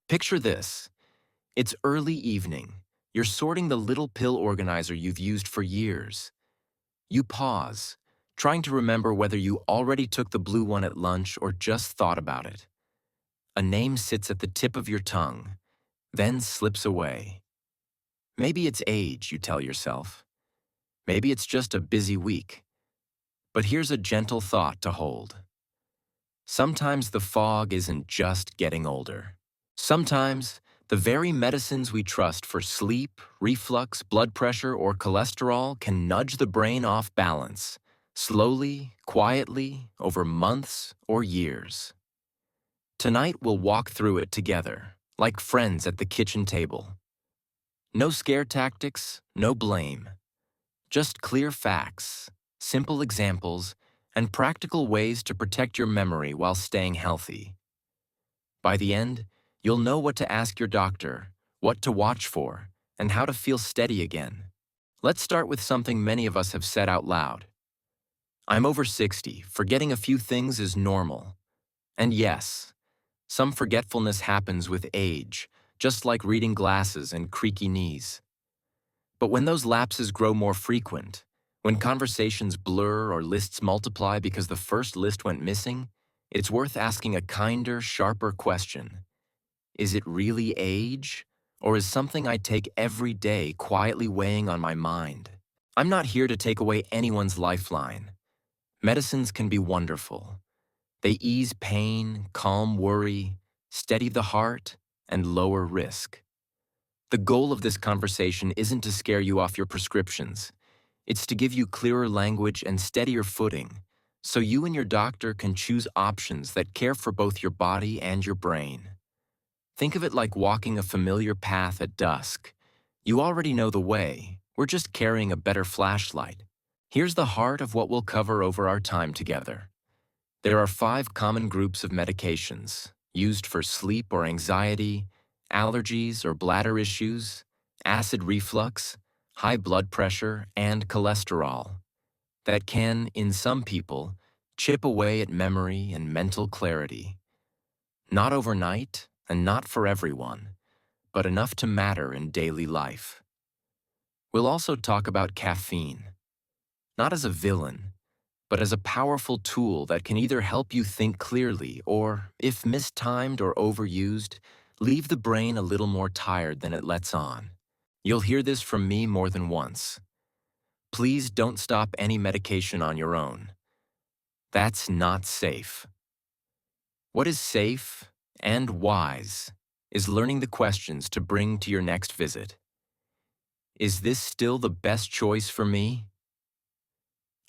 Picture this. It's early evening. You're sorting the little pill organizer you've used for years. You pause, trying to remember whether you already took the blue one at lunch or just thought about it. A name sits at the tip of your tongue, then slips away. Maybe it's age, you tell yourself. Maybe it's just a busy week. But here's a gentle thought to hold. Sometimes the fog isn't just getting older. Sometimes the very medicines we trust for sleep, reflux, blood pressure, or cholesterol can nudge the brain off balance, slowly, quietly, over months or years. Tonight we'll walk through it together, like friends at the kitchen table. No scare tactics, no blame. Just clear facts, simple examples, and practical ways to protect your memory while staying healthy. By the end, you'll know what to ask your doctor, what to watch for, and how to feel steady again. Let's start with something many of us have said out loud. I'm over 60, forgetting a few things is normal. And yes, some forgetfulness happens with age, just like reading glasses and creaky knees. But when those lapses grow more frequent, when conversations blur or lists multiply because the first list went missing, it's worth asking a kinder, sharper question. Is it really age, or is something I take every day quietly weighing on my mind? I'm not here to take away anyone's lifeline. Medicines can be wonderful. They ease pain, calm worry, steady the heart, and lower risk. The goal of this conversation isn't to scare you off your prescriptions. It's to give you clearer language and steadier footing, so you and your doctor can choose options that care for both your body and your brain. Think of it like walking a familiar path at dusk. You already know the way, we're just carrying a better flashlight. Here's the heart of what we'll cover over our time together. There are 5 common groups of medications used for sleep or anxiety, allergies or bladder issues, acid reflux, high blood pressure, and cholesterol that can, in some people, chip away at memory and mental clarity. Not overnight and not for everyone, but enough to matter in daily life. We'll also talk about caffeine, not as a villain, but as a powerful tool that can either help you think clearly or, if mistimed or overused, leave the brain a little more tired than it lets on. You'll hear this from me more than once. Please don't stop any medication on your own. That's not safe. What is safe and wise is learning the questions to bring to your next visit. Is this still the best choice for me?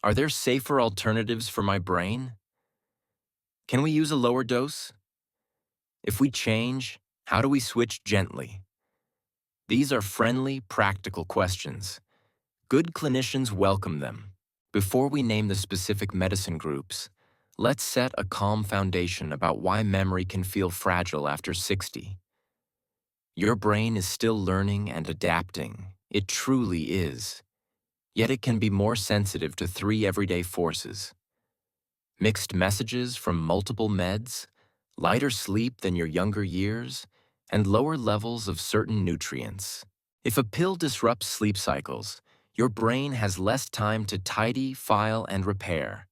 Are there safer alternatives for my brain? Can we use a lower dose? If we change, how do we switch gently? These are friendly, practical questions. Good clinicians welcome them. Before we name the specific medicine groups, let's set a calm foundation about why memory can feel fragile after 60. Your brain is still learning and adapting. It truly is. Yet it can be more sensitive to 3 everyday forces: mixed messages from multiple meds, lighter sleep than your younger years, and lower levels of certain nutrients. If a pill disrupts sleep cycles, your brain has less time to tidy, file, and repair.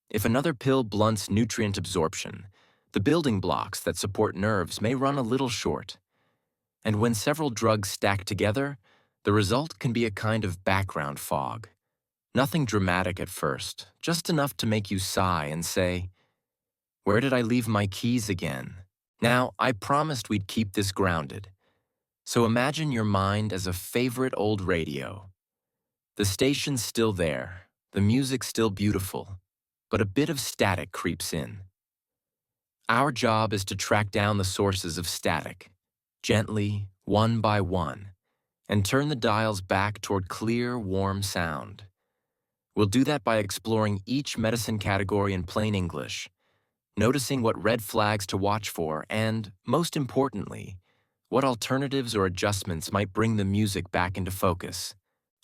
If another pill blunts nutrient absorption, the building blocks that support nerves may run a little short. And when several drugs stack together, the result can be a kind of background fog. Nothing dramatic at first, just enough to make you sigh and say, "Where did I leave my keys again?" Now, I promised we'd keep this grounded. So imagine your mind as a favorite old radio. The station's still there, the music's still beautiful, but a bit of static creeps in. Our job is to track down the sources of static, gently, one by one, and turn the dials back toward clear, warm sound. We'll do that by exploring each medicine category in plain English, noticing what red flags to watch for, and, most importantly, what alternatives or adjustments might bring the music back into focus.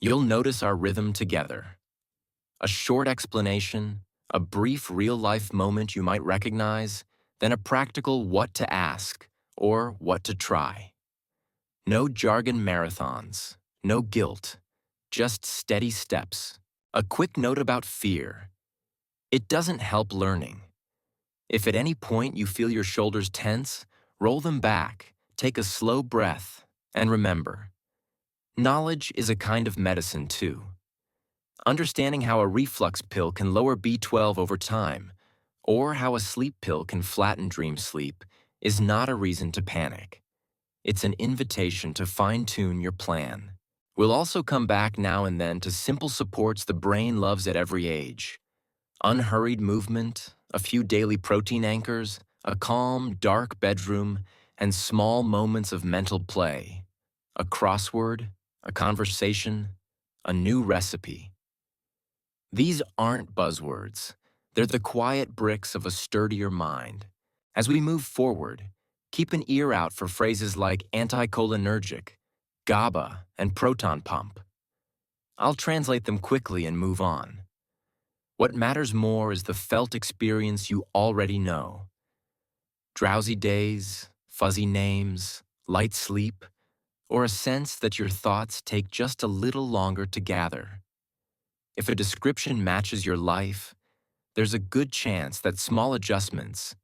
You'll notice our rhythm together. A short explanation, a brief real-life moment you might recognize, then a practical what to ask or what to try. No jargon marathons, no guilt, just steady steps. A quick note about fear. It doesn't help learning. If at any point you feel your shoulders tense, roll them back, take a slow breath, and remember, knowledge is a kind of medicine too. Understanding how a reflux pill can lower B12 over time, or how a sleep pill can flatten dream sleep, is not a reason to panic. It's an invitation to fine-tune your plan. We'll also come back now and then to simple supports the brain loves at every age. Unhurried movement, a few daily protein anchors, a calm, dark bedroom, and small moments of mental play. A crossword, a conversation, a new recipe. These aren't buzzwords. They're the quiet bricks of a sturdier mind. As we move forward, keep an ear out for phrases like anticholinergic, GABA, and proton pump. I'll translate them quickly and move on. What matters more is the felt experience you already know. Drowsy days, fuzzy names, light sleep, or a sense that your thoughts take just a little longer to gather. If a description matches your life, there's a good chance that small adjustments,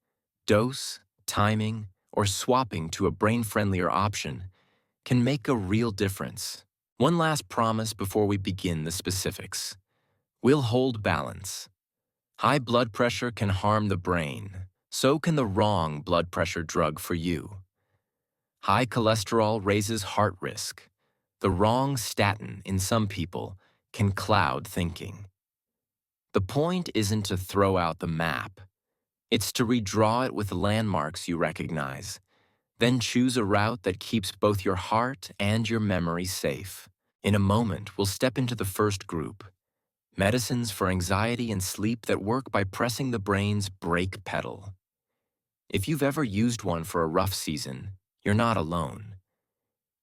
dose, timing, or swapping to a brain-friendlier option can make a real difference. One last promise before we begin the specifics. We'll hold balance. High blood pressure can harm the brain. So can the wrong blood pressure drug for you. High cholesterol raises heart risk. The wrong statin in some people can cloud thinking. The point isn't to throw out the map. It's to redraw it with landmarks you recognize. Then choose a route that keeps both your heart and your memory safe. In a moment, we'll step into the first group. Medicines for anxiety and sleep that work by pressing the brain's brake pedal. If you've ever used one for a rough season, you're not alone.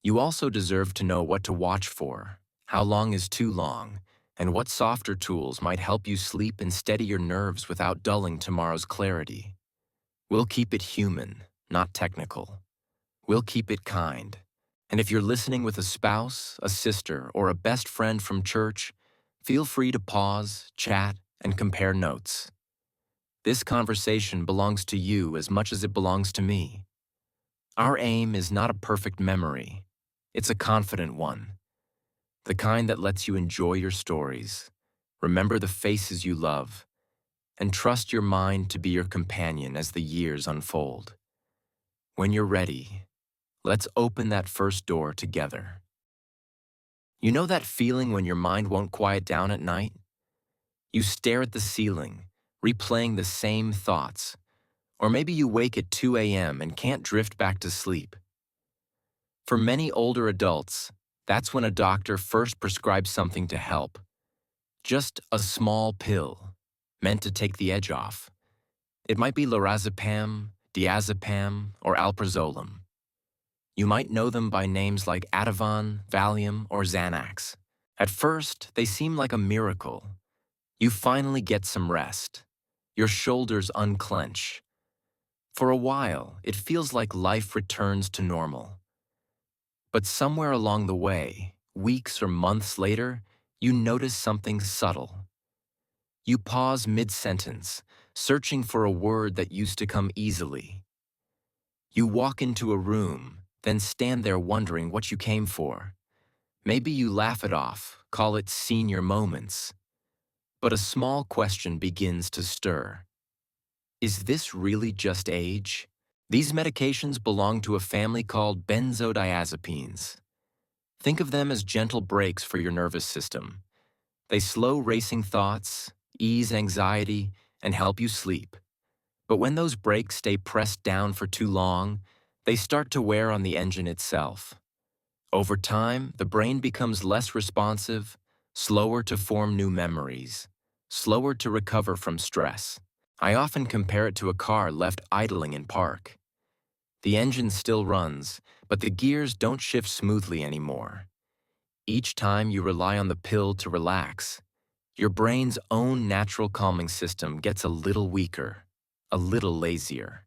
You also deserve to know what to watch for, how long is too long, and what softer tools might help you sleep and steady your nerves without dulling tomorrow's clarity. We'll keep it human, not technical. We'll keep it kind. And if you're listening with a spouse, a sister, or a best friend from church, feel free to pause, chat, and compare notes. This conversation belongs to you as much as it belongs to me. Our aim is not a perfect memory. It's a confident one. The kind that lets you enjoy your stories, remember the faces you love, and trust your mind to be your companion as the years unfold. When you're ready, let's open that first door together. You know that feeling when your mind won't quiet down at night? You stare at the ceiling, replaying the same thoughts. Or maybe you wake at 2 a.m. and can't drift back to sleep. For many older adults, that's when a doctor first prescribes something to help. Just a small pill, meant to take the edge off. It might be lorazepam, diazepam, or alprazolam. You might know them by names like Ativan, Valium, or Xanax. At first, they seem like a miracle. You finally get some rest. Your shoulders unclench. For a while, it feels like life returns to normal. But somewhere along the way, weeks or months later, you notice something subtle. You pause mid-sentence, searching for a word that used to come easily. You walk into a room, then stand there wondering what you came for. Maybe you laugh it off, call it senior moments. But a small question begins to stir. Is this really just age? These medications belong to a family called benzodiazepines. Think of them as gentle brakes for your nervous system. They slow racing thoughts, ease anxiety, and help you sleep. But when those brakes stay pressed down for too long, they start to wear on the engine itself. Over time, the brain becomes less responsive, slower to form new memories, slower to recover from stress. I often compare it to a car left idling in park. The engine still runs, but the gears don't shift smoothly anymore. Each time you rely on the pill to relax, your brain's own natural calming system gets a little weaker, a little lazier.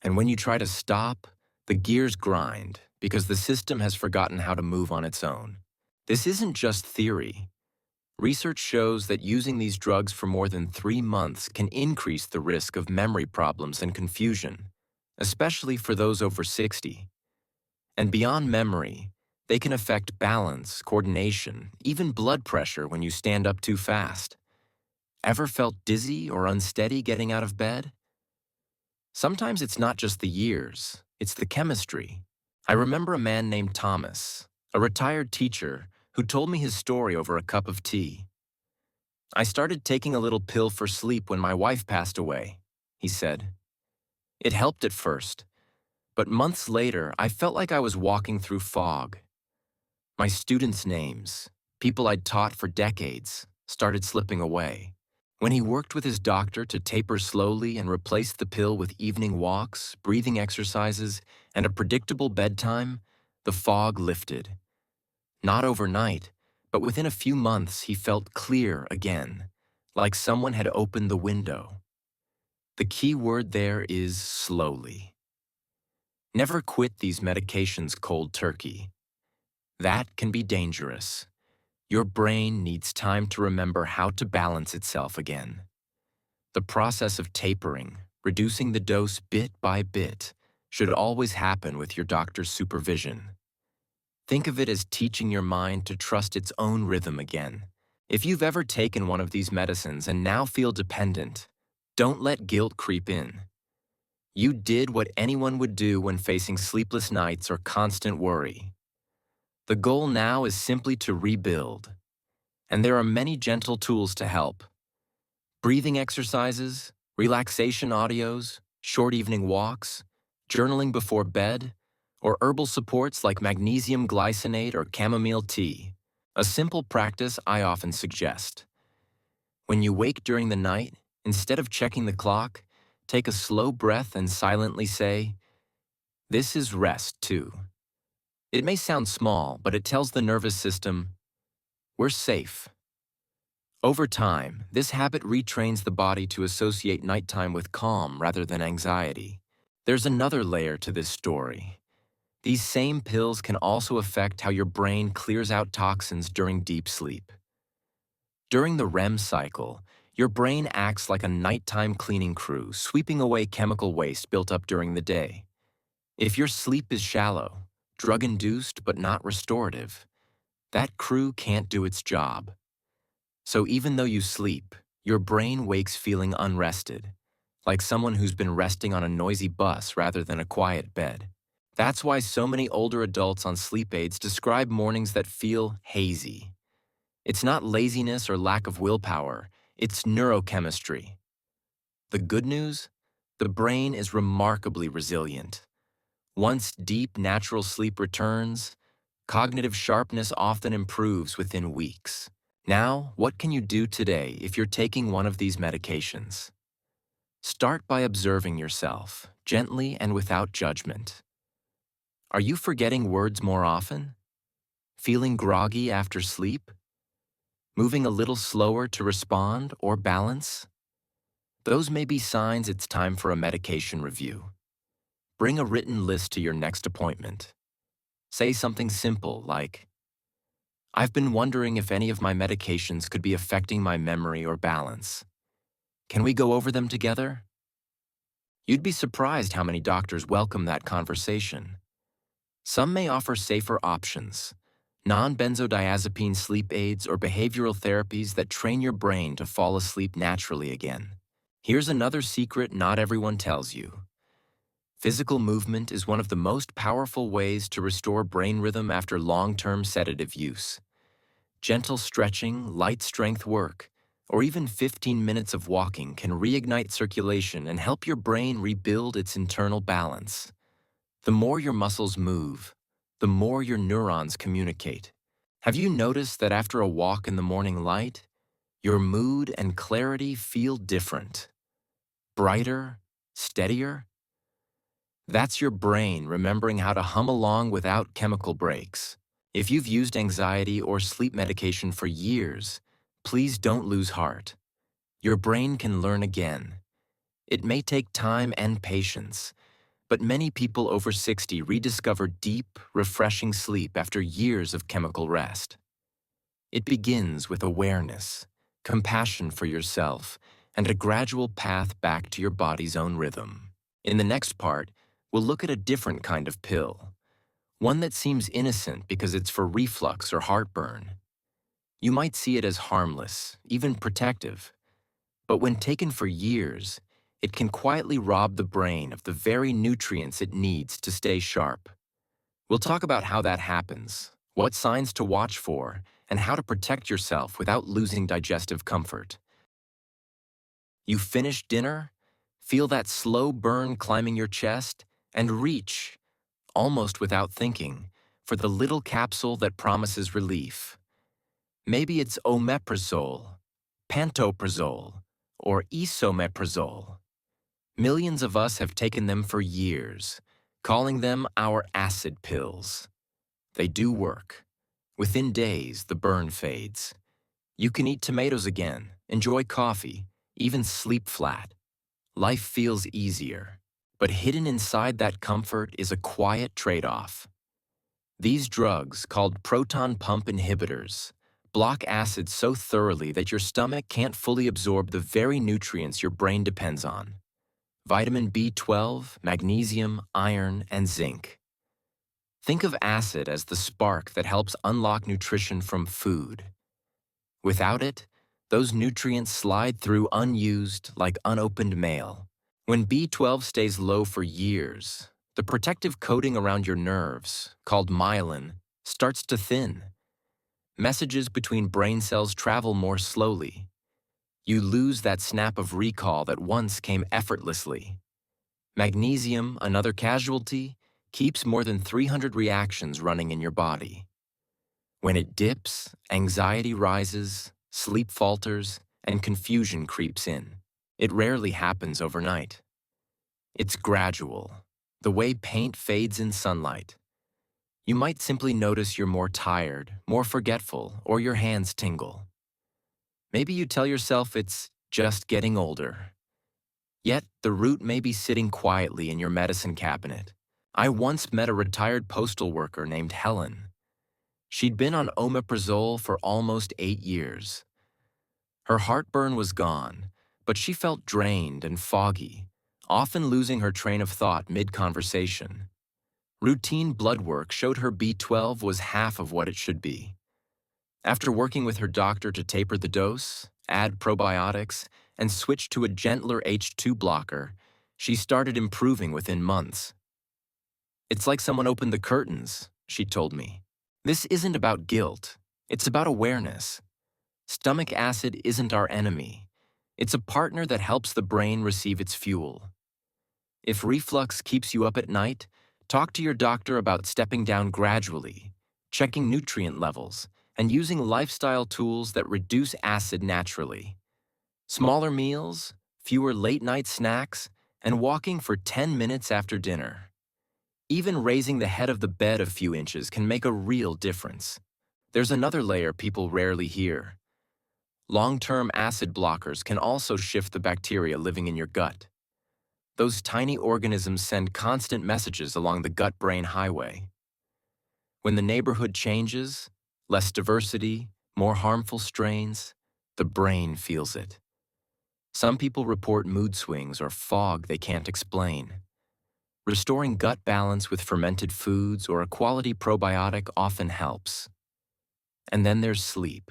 And when you try to stop, The gears grind because the system has forgotten how to move on its own. This isn't just theory. Research shows that using these drugs for more than 3 months can increase the risk of memory problems and confusion, especially for those over 60. And beyond memory, they can affect balance, coordination, even blood pressure when you stand up too fast. Ever felt dizzy or unsteady getting out of bed? Sometimes it's not just the years, it's the chemistry. I remember a man named Thomas, a retired teacher, who told me his story over a cup of tea. "I started taking a little pill for sleep when my wife passed away," he said. "It helped at first, but months later I felt like I was walking through fog. My students' names, people I'd taught for decades, started slipping away." When he worked with his doctor to taper slowly and replaced the pill with evening walks, breathing exercises, and a predictable bedtime, the fog lifted. Not overnight, but within a few months he felt clear again, like someone had opened the window. The key word there is slowly. Never quit these medications cold turkey. That can be dangerous. Your brain needs time to remember how to balance itself again. The process of tapering, reducing the dose bit by bit, should always happen with your doctor's supervision. Think of it as teaching your mind to trust its own rhythm again. If you've ever taken one of these medicines and now feel dependent, don't let guilt creep in. You did what anyone would do when facing sleepless nights or constant worry. The goal now is simply to rebuild. And there are many gentle tools to help. Breathing exercises, relaxation audios, short evening walks, journaling before bed, or herbal supports like magnesium glycinate or chamomile tea. A simple practice I often suggest. When you wake during the night, instead of checking the clock, take a slow breath and silently say, "This is rest too." It may sound small, but it tells the nervous system, "We're safe." Over time, this habit retrains the body to associate nighttime with calm rather than anxiety. There's another layer to this story. These same pills can also affect how your brain clears out toxins during deep sleep. During the REM cycle, your brain acts like a nighttime cleaning crew, sweeping away chemical waste built up during the day. If your sleep is shallow, drug-induced but not restorative, that crew can't do its job. So even though you sleep, your brain wakes feeling unrested, like someone who's been resting on a noisy bus rather than a quiet bed. That's why so many older adults on sleep aids describe mornings that feel hazy. It's not laziness or lack of willpower, it's neurochemistry. The good news? The brain is remarkably resilient. Once deep, natural sleep returns, cognitive sharpness often improves within weeks. Now, what can you do today if you're taking one of these medications? Start by observing yourself, gently and without judgment. Are you forgetting words more often? Feeling groggy after sleep? Moving a little slower to respond or balance? Those may be signs it's time for a medication review. Bring a written list to your next appointment. Say something simple like, "I've been wondering if any of my medications could be affecting my memory or balance. Can we go over them together?" You'd be surprised how many doctors welcome that conversation. Some may offer safer options, non-benzodiazepine sleep aids or behavioral therapies that train your brain to fall asleep naturally again. Here's another secret not everyone tells you. Physical movement is one of the most powerful ways to restore brain rhythm after long-term sedative use. Gentle stretching, light strength work, or even 15 minutes of walking can reignite circulation and help your brain rebuild its internal balance. The more your muscles move, the more your neurons communicate. Have you noticed that after a walk in the morning light, your mood and clarity feel different? Brighter? Steadier? That's your brain remembering how to hum along without chemical breaks. If you've used anxiety or sleep medication for years, please don't lose heart. Your brain can learn again. It may take time and patience, But many people over 60 rediscover deep, refreshing sleep after years of chemical rest. It begins with awareness, compassion for yourself, and a gradual path back to your body's own rhythm. In the next part, we'll look at a different kind of pill, one that seems innocent because it's for reflux or heartburn. You might see it as harmless, even protective, but when taken for years, it can quietly rob the brain of the very nutrients it needs to stay sharp. We'll talk about how that happens, what signs to watch for, and how to protect yourself without losing digestive comfort. You finish dinner, feel that slow burn climbing your chest, and reach, almost without thinking, for the little capsule that promises relief. Maybe it's omeprazole, pantoprazole, or esomeprazole. Millions of us have taken them for years, calling them our acid pills. They do work. Within days, the burn fades. You can eat tomatoes again, enjoy coffee, even sleep flat. Life feels easier. But hidden inside that comfort is a quiet trade-off. These drugs, called proton pump inhibitors, block acid so thoroughly that your stomach can't fully absorb the very nutrients your brain depends on: vitamin B12, magnesium, iron, and zinc. Think of acid as the spark that helps unlock nutrition from food. Without it, those nutrients slide through unused like unopened mail. When B12 stays low for years, the protective coating around your nerves, called myelin, starts to thin. Messages between brain cells travel more slowly. You lose that snap of recall that once came effortlessly. Magnesium, another casualty, keeps more than 300 reactions running in your body. When it dips, anxiety rises, sleep falters, and confusion creeps in. It rarely happens overnight. It's gradual, the way paint fades in sunlight. You might simply notice you're more tired, more forgetful, or your hands tingle. Maybe you tell yourself it's just getting older. Yet, the root may be sitting quietly in your medicine cabinet. I once met a retired postal worker named Helen. She'd been on omeprazole for almost 8 years. Her heartburn was gone, but she felt drained and foggy, often losing her train of thought mid-conversation. Routine blood work showed her B12 was half of what it should be. After working with her doctor to taper the dose, add probiotics, and switch to a gentler H2 blocker, she started improving within months. "It's like someone opened the curtains," she told me. "This isn't about guilt. It's about awareness. Stomach acid isn't our enemy. It's a partner that helps the brain receive its fuel. If reflux keeps you up at night, talk to your doctor about stepping down gradually, checking nutrient levels, and using lifestyle tools that reduce acid naturally. Smaller meals, fewer late-night snacks, and walking for 10 minutes after dinner. Even raising the head of the bed a few inches can make a real difference." There's another layer people rarely hear. Long-term acid blockers can also shift the bacteria living in your gut. Those tiny organisms send constant messages along the gut-brain highway. When the neighborhood changes, less diversity, more harmful strains, the brain feels it. Some people report mood swings or fog they can't explain. Restoring gut balance with fermented foods or a quality probiotic often helps. And then there's sleep.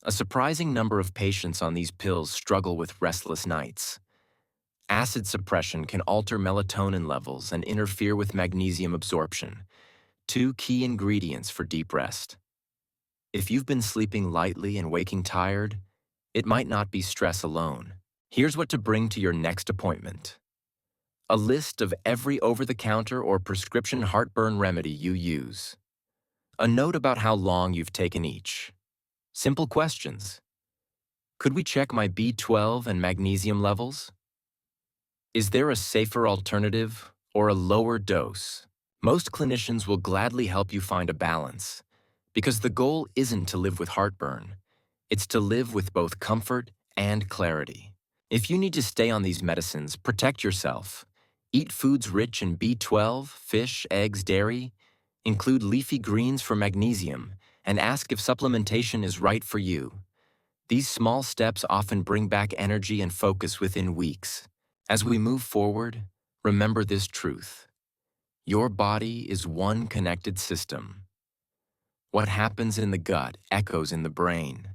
A surprising number of patients on these pills struggle with restless nights. Acid suppression can alter melatonin levels and interfere with magnesium absorption, two key ingredients for deep rest. If you've been sleeping lightly and waking tired, it might not be stress alone. Here's what to bring to your next appointment: a list of every over-the-counter or prescription heartburn remedy you use. A note about how long you've taken each. Simple questions. Could we check my B12 and magnesium levels? Is there a safer alternative or a lower dose? Most clinicians will gladly help you find a balance, because the goal isn't to live with heartburn. It's to live with both comfort and clarity. If you need to stay on these medicines, protect yourself. Eat foods rich in B12, fish, eggs, dairy. Include leafy greens for magnesium, and ask if supplementation is right for you. These small steps often bring back energy and focus within weeks. As we move forward, remember this truth. Your body is one connected system. What happens in the gut echoes in the brain.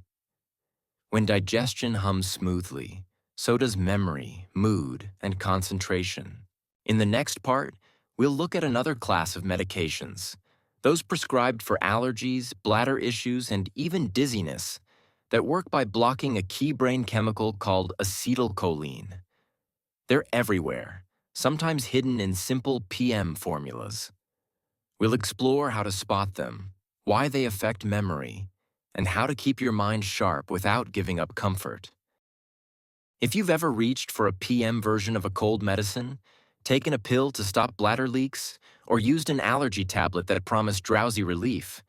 When digestion hums smoothly, so does memory, mood, and concentration. In the next part, we'll look at another class of medications, those prescribed for allergies, bladder issues, and even dizziness, that work by blocking a key brain chemical called acetylcholine. They're everywhere, sometimes hidden in simple PM formulas. We'll explore how to spot them, why they affect memory, and how to keep your mind sharp without giving up comfort. If you've ever reached for a PM version of a cold medicine, taken a pill to stop bladder leaks, or used an allergy tablet that promised drowsy relief,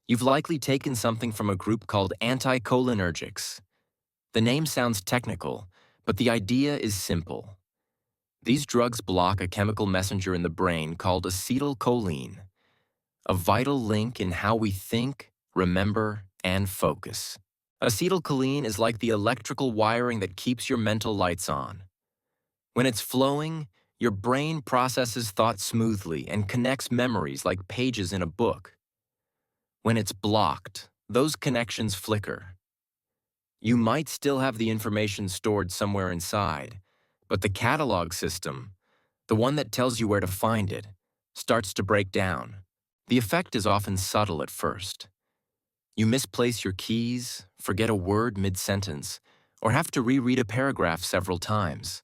you've likely taken something from a group called anticholinergics. The name sounds technical, but the idea is simple. These drugs block a chemical messenger in the brain called acetylcholine, a vital link in how we think, remember, and focus. Acetylcholine is like the electrical wiring that keeps your mental lights on. When it's flowing, your brain processes thoughts smoothly and connects memories like pages in a book. When it's blocked, those connections flicker. You might still have the information stored somewhere inside, but the catalog system, the one that tells you where to find it, starts to break down. The effect is often subtle at first. You misplace your keys, forget a word mid-sentence, or have to reread a paragraph several times.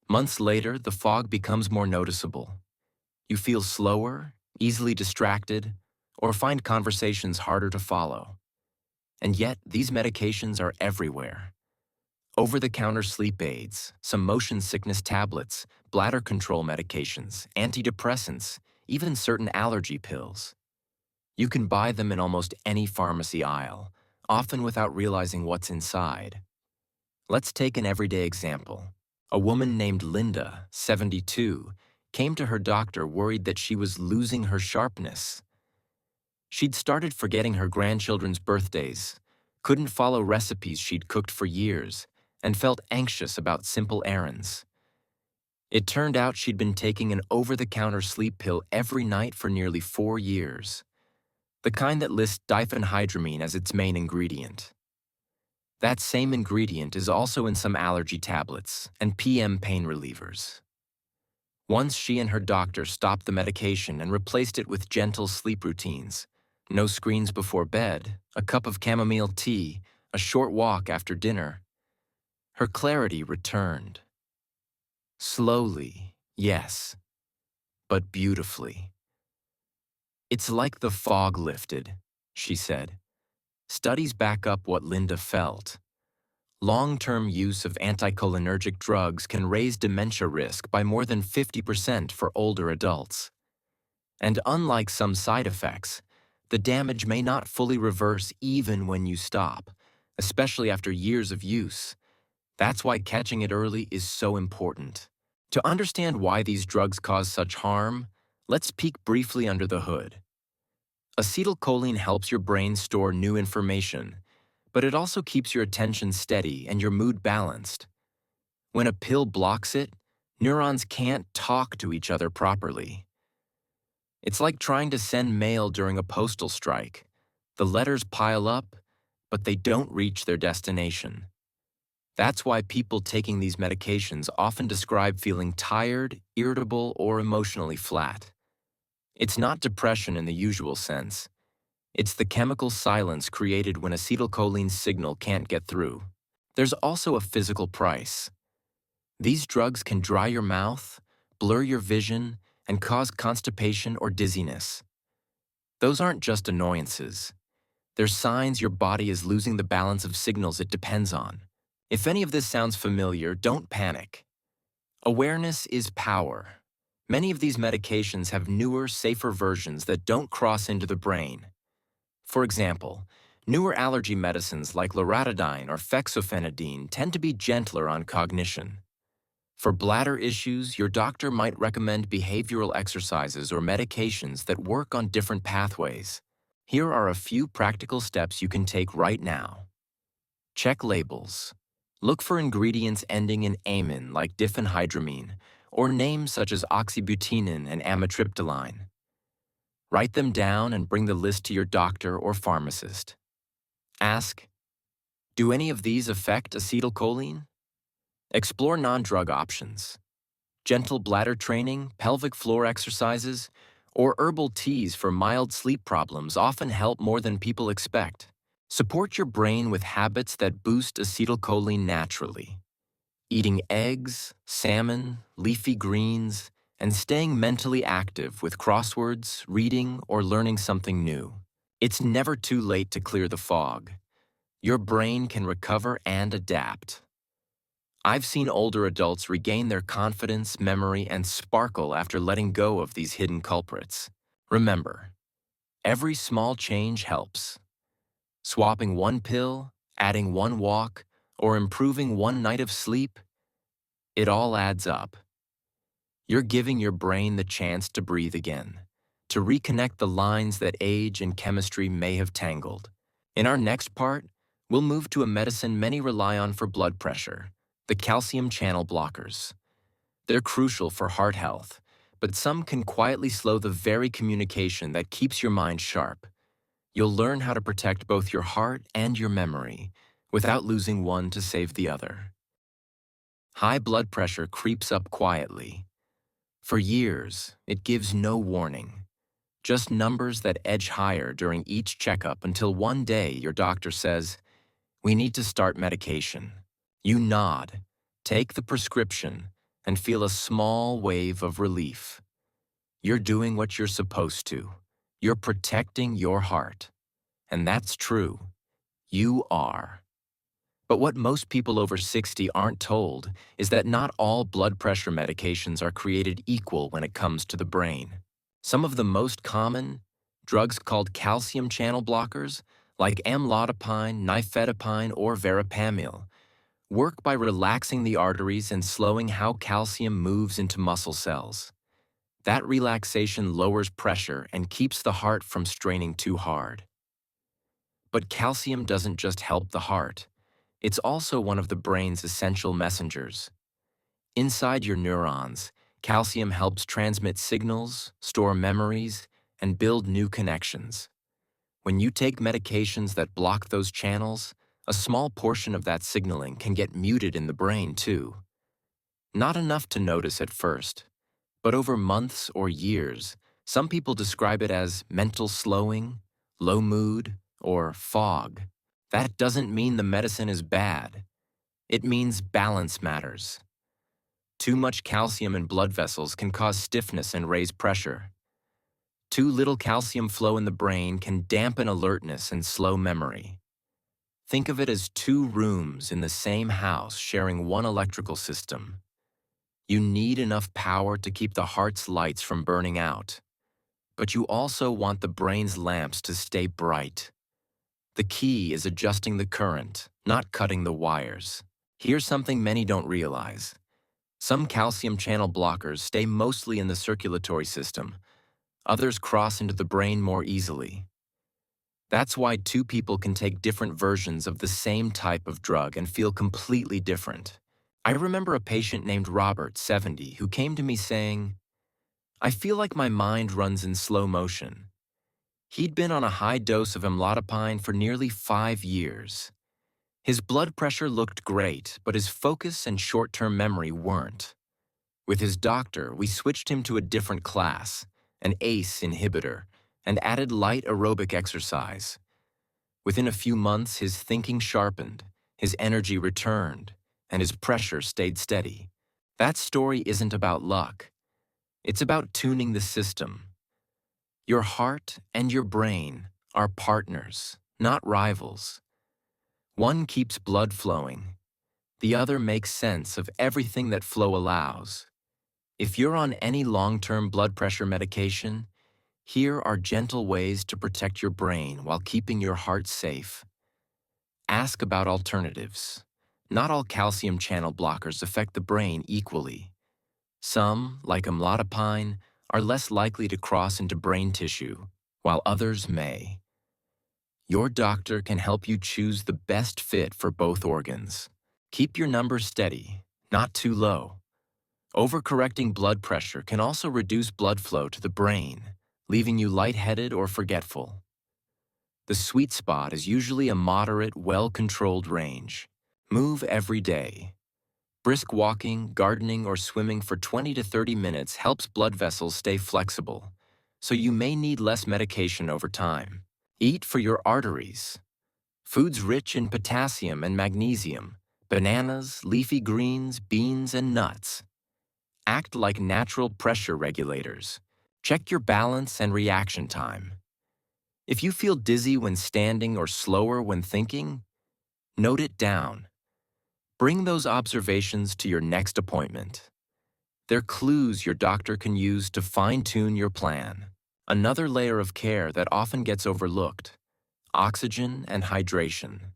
Months later, the fog becomes more noticeable. You feel slower, easily distracted, or find conversations harder to follow. And yet, these medications are everywhere. Over-the-counter sleep aids, some motion sickness tablets, bladder control medications, antidepressants, even certain allergy pills. You can buy them in almost any pharmacy aisle, often without realizing what's inside. Let's take an everyday example. A woman named Linda, 72, came to her doctor worried that she was losing her sharpness. She'd started forgetting her grandchildren's birthdays, couldn't follow recipes she'd cooked for years, and felt anxious about simple errands. It turned out she'd been taking an over-the-counter sleep pill every night for nearly 4 years, the kind that lists diphenhydramine as its main ingredient. That same ingredient is also in some allergy tablets and PM pain relievers. Once she and her doctor stopped the medication and replaced it with gentle sleep routines, no screens before bed, a cup of chamomile tea, a short walk after dinner, her clarity returned. Slowly, yes, but beautifully. It's like the fog lifted, she said. Studies back up what Linda felt. Long-term use of anticholinergic drugs can raise dementia risk by more than 50% for older adults. And unlike some side effects, the damage may not fully reverse even when you stop, especially after years of use. That's why catching it early is so important. To understand why these drugs cause such harm, let's peek briefly under the hood. Acetylcholine helps your brain store new information, but it also keeps your attention steady and your mood balanced. When a pill blocks it, neurons can't talk to each other properly. It's like trying to send mail during a postal strike. The letters pile up, but they don't reach their destination. That's why people taking these medications often describe feeling tired, irritable, or emotionally flat. It's not depression in the usual sense. It's the chemical silence created when acetylcholine's signal can't get through. There's also a physical price. These drugs can dry your mouth, blur your vision, and cause constipation or dizziness. Those aren't just annoyances. They're signs your body is losing the balance of signals it depends on. If any of this sounds familiar, don't panic. Awareness is power. Many of these medications have newer, safer versions that don't cross into the brain. For example, newer allergy medicines like loratadine or fexofenadine tend to be gentler on cognition. For bladder issues, your doctor might recommend behavioral exercises or medications that work on different pathways. Here are a few practical steps you can take right now. Check labels. Look for ingredients ending in amine like diphenhydramine, or names such as oxybutynin and amitriptyline. Write them down and bring the list to your doctor or pharmacist. Ask, do any of these affect acetylcholine? Explore non-drug options. Gentle bladder training, pelvic floor exercises, or herbal teas for mild sleep problems often help more than people expect. Support your brain with habits that boost acetylcholine naturally. Eating eggs, salmon, leafy greens, and staying mentally active with crosswords, reading, or learning something new. It's never too late to clear the fog. Your brain can recover and adapt. I've seen older adults regain their confidence, memory, and sparkle after letting go of these hidden culprits. Remember, every small change helps. Swapping one pill, adding one walk, or improving one night of sleep, it all adds up. You're giving your brain the chance to breathe again, to reconnect the lines that age and chemistry may have tangled. In our next part, we'll move to a medicine many rely on for blood pressure, the calcium channel blockers. They're crucial for heart health, but some can quietly slow the very communication that keeps your mind sharp. You'll learn how to protect both your heart and your memory without losing one to save the other. High blood pressure creeps up quietly. For years, it gives no warning, just numbers that edge higher during each checkup until one day your doctor says, "We need to start medication." You nod, take the prescription, and feel a small wave of relief. You're doing what you're supposed to. You're protecting your heart. And that's true. You are. But what most people over 60 aren't told is that not all blood pressure medications are created equal when it comes to the brain. Some of the most common, drugs called calcium channel blockers, like amlodipine, nifedipine, or verapamil, work by relaxing the arteries and slowing how calcium moves into muscle cells. That relaxation lowers pressure and keeps the heart from straining too hard. But calcium doesn't just help the heart. It's also one of the brain's essential messengers. Inside your neurons, calcium helps transmit signals, store memories, and build new connections. When you take medications that block those channels, a small portion of that signaling can get muted in the brain too. Not enough to notice at first, but over months or years, some people describe it as mental slowing, low mood, or fog. That doesn't mean the medicine is bad. It means balance matters. Too much calcium in blood vessels can cause stiffness and raise pressure. Too little calcium flow in the brain can dampen alertness and slow memory. Think of it as two rooms in the same house sharing one electrical system. You need enough power to keep the heart's lights from burning out, but you also want the brain's lamps to stay bright. The key is adjusting the current, not cutting the wires. Here's something many don't realize. Some calcium channel blockers stay mostly in the circulatory system. Others cross into the brain more easily. That's why two people can take different versions of the same type of drug and feel completely different. I remember a patient named Robert, 70, who came to me saying, "I feel like my mind runs in slow motion." He'd been on a high dose of amlodipine for nearly 5 years. His blood pressure looked great, but his focus and short-term memory weren't. With his doctor, we switched him to a different class, an ACE inhibitor, and added light aerobic exercise. Within a few months, his thinking sharpened, his energy returned, and his pressure stayed steady. That story isn't about luck. It's about tuning the system. Your heart and your brain are partners, not rivals. One keeps blood flowing. The other makes sense of everything that flow allows. If you're on any long-term blood pressure medication, here are gentle ways to protect your brain while keeping your heart safe. Ask about alternatives. Not all calcium channel blockers affect the brain equally. Some, like amlodipine, are less likely to cross into brain tissue, while others may. Your doctor can help you choose the best fit for both organs. Keep your numbers steady, not too low. Overcorrecting blood pressure can also reduce blood flow to the brain, leaving you lightheaded or forgetful. The sweet spot is usually a moderate, well-controlled range. Move every day. Brisk walking, gardening, or swimming for 20 to 30 minutes helps blood vessels stay flexible, so you may need less medication over time. Eat for your arteries. Foods rich in potassium and magnesium, bananas, leafy greens, beans, and nuts. Act like natural pressure regulators. Check your balance and reaction time. If you feel dizzy when standing or slower when thinking, note it down. Bring those observations to your next appointment. They're clues your doctor can use to fine-tune your plan. Another layer of care that often gets overlooked: oxygen and hydration.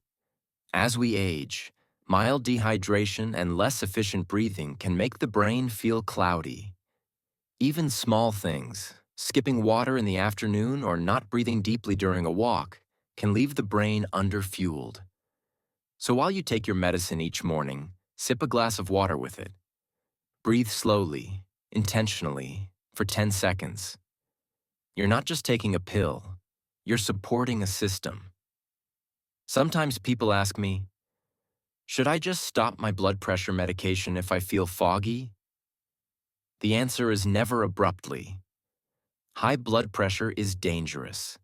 As we age, mild dehydration and less efficient breathing can make the brain feel cloudy. Even small things, skipping water in the afternoon or not breathing deeply during a walk, can leave the brain underfueled. So while you take your medicine each morning, sip a glass of water with it. Breathe slowly, intentionally, for 10 seconds. You're not just taking a pill, you're supporting a system. Sometimes people ask me, should I just stop my blood pressure medication if I feel foggy? The answer is never abruptly. High blood pressure is dangerous.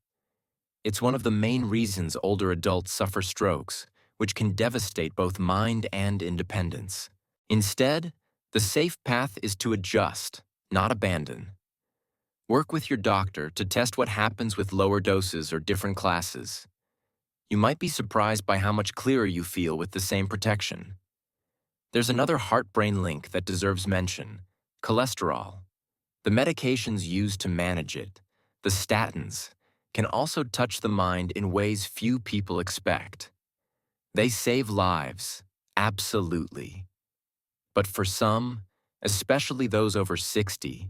It's one of the main reasons older adults suffer strokes, which can devastate both mind and independence. Instead, the safe path is to adjust, not abandon. Work with your doctor to test what happens with lower doses or different classes. You might be surprised by how much clearer you feel with the same protection. There's another heart-brain link that deserves mention: cholesterol. The medications used to manage it, the statins, can also touch the mind in ways few people expect. They save lives, absolutely. But for some, especially those over 60,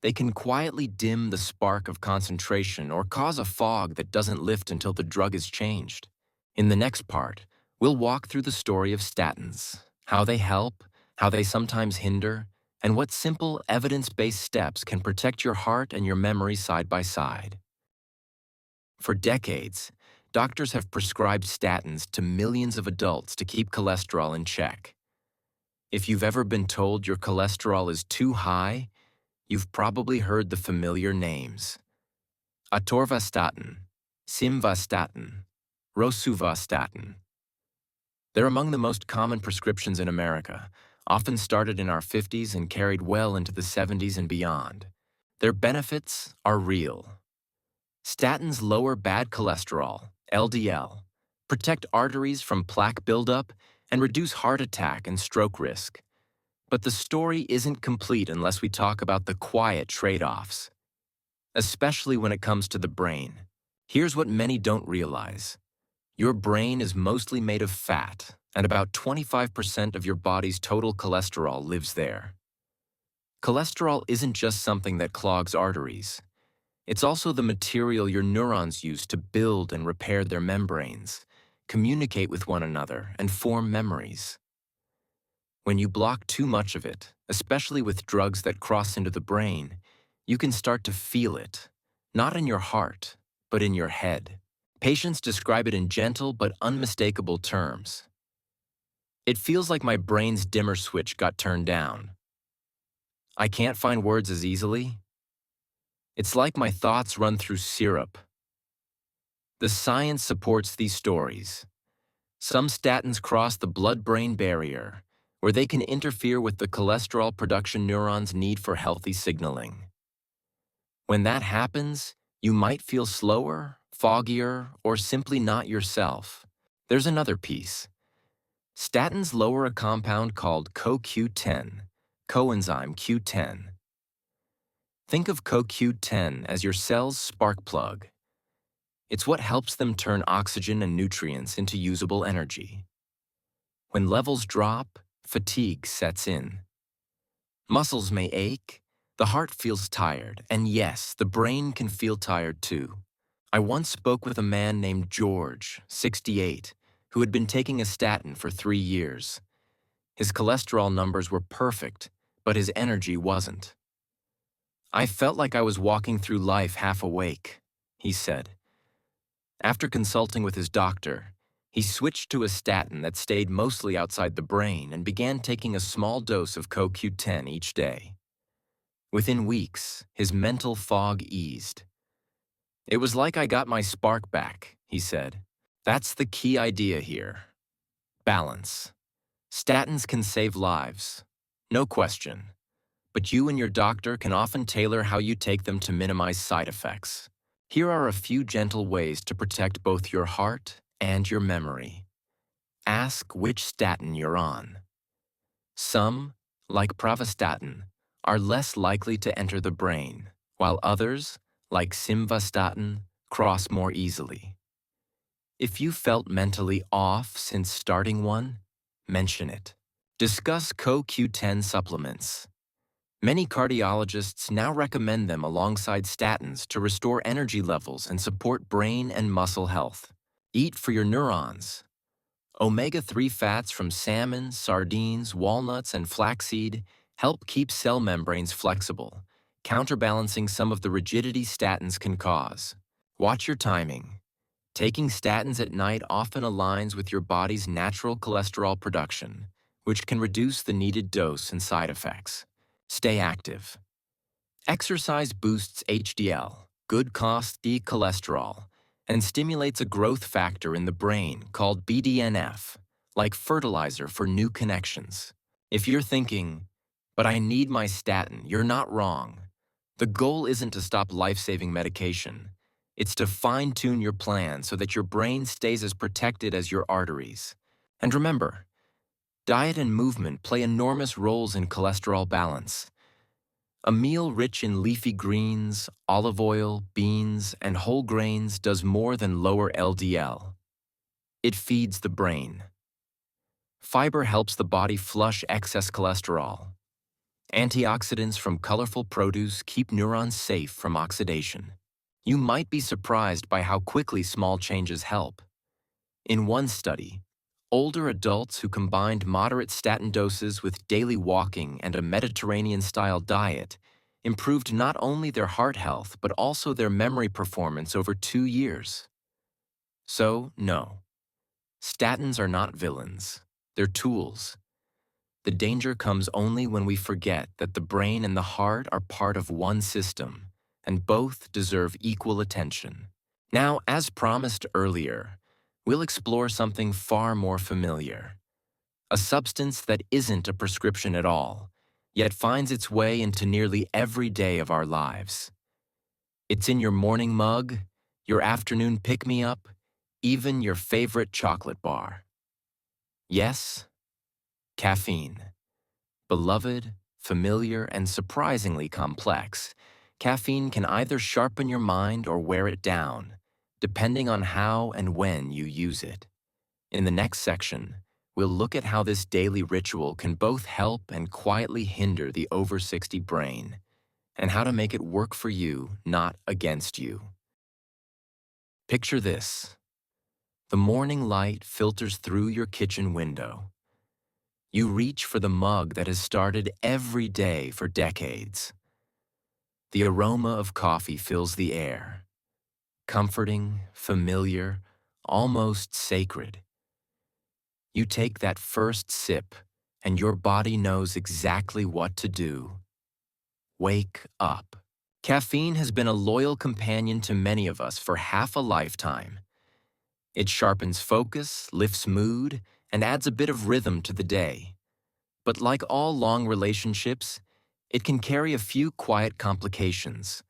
they can quietly dim the spark of concentration or cause a fog that doesn't lift until the drug is changed. In the next part, we'll walk through the story of statins, how they help, how they sometimes hinder, and what simple, evidence-based steps can protect your heart and your memory side by side. For decades, doctors have prescribed statins to millions of adults to keep cholesterol in check. If you've ever been told your cholesterol is too high, you've probably heard the familiar names: atorvastatin, simvastatin, rosuvastatin. They're among the most common prescriptions in America, often started in our 50s and carried well into the 70s and beyond. Their benefits are real. Statins lower bad cholesterol, LDL, protect arteries from plaque buildup, and reduce heart attack and stroke risk. But the story isn't complete unless we talk about the quiet trade-offs, especially when it comes to the brain. Here's what many don't realize. Your brain is mostly made of fat, and about 25% of your body's total cholesterol lives there. Cholesterol isn't just something that clogs arteries. It's also the material your neurons use to build and repair their membranes, communicate with one another, and form memories. When you block too much of it, especially with drugs that cross into the brain, you can start to feel it, not in your heart, but in your head. Patients describe it in gentle but unmistakable terms. It feels like my brain's dimmer switch got turned down. I can't find words as easily. It's like my thoughts run through syrup. The science supports these stories. Some statins cross the blood-brain barrier, where they can interfere with the cholesterol production neurons need for healthy signaling. When that happens, you might feel slower, foggier, or simply not yourself. There's another piece. Statins lower a compound called CoQ10, coenzyme Q10. Think of CoQ10 as your cell's spark plug. It's what helps them turn oxygen and nutrients into usable energy. When levels drop, fatigue sets in. Muscles may ache, the heart feels tired, and yes, the brain can feel tired too. I once spoke with a man named George, 68, who had been taking a statin for 3 years. His cholesterol numbers were perfect, but his energy wasn't. I felt like I was walking through life half awake, he said. After consulting with his doctor, he switched to a statin that stayed mostly outside the brain and began taking a small dose of CoQ10 each day. Within weeks, his mental fog eased. It was like I got my spark back, he said. That's the key idea here. Balance. Statins can save lives, no question. But you and your doctor can often tailor how you take them to minimize side effects. Here are a few gentle ways to protect both your heart and your memory. Ask which statin you're on. Some, like pravastatin, are less likely to enter the brain, while others, like simvastatin, cross more easily. If you felt mentally off since starting one, mention it. Discuss CoQ10 supplements. Many cardiologists now recommend them alongside statins to restore energy levels and support brain and muscle health. Eat for your neurons. Omega-3 fats from salmon, sardines, walnuts, and flaxseed help keep cell membranes flexible, counterbalancing some of the rigidity statins can cause. Watch your timing. Taking statins at night often aligns with your body's natural cholesterol production, which can reduce the needed dose and side effects. Stay active. Exercise boosts HDL, good cholesterol, and stimulates a growth factor in the brain called BDNF, like fertilizer for new connections. If you're thinking, but I need my statin, you're not wrong. The goal isn't to stop life-saving medication. It's to fine-tune your plan so that your brain stays as protected as your arteries. And remember, diet and movement play enormous roles in cholesterol balance. A meal rich in leafy greens, olive oil, beans, and whole grains does more than lower LDL. It feeds the brain. Fiber helps the body flush excess cholesterol. Antioxidants from colorful produce keep neurons safe from oxidation. You might be surprised by how quickly small changes help. In one study, older adults who combined moderate statin doses with daily walking and a Mediterranean-style diet improved not only their heart health but also their memory performance over 2 years. So, no. Statins are not villains. They're tools. The danger comes only when we forget that the brain and the heart are part of one system, and both deserve equal attention. Now, as promised earlier, we'll explore something far more familiar. A substance that isn't a prescription at all, yet finds its way into nearly every day of our lives. It's in your morning mug, your afternoon pick-me-up, even your favorite chocolate bar. Yes, caffeine. Beloved, familiar, and surprisingly complex, caffeine can either sharpen your mind or wear it down, depending on how and when you use it. In the next section, we'll look at how this daily ritual can both help and quietly hinder the over 60 brain, and how to make it work for you, not against you. Picture this. The morning light filters through your kitchen window. You reach for the mug that has started every day for decades. The aroma of coffee fills the air. Comforting, familiar, almost sacred. You take that first sip, and your body knows exactly what to do. Wake up. Caffeine has been a loyal companion to many of us for half a lifetime. It sharpens focus, lifts mood, and adds a bit of rhythm to the day. But like all long relationships, it can carry a few quiet complications,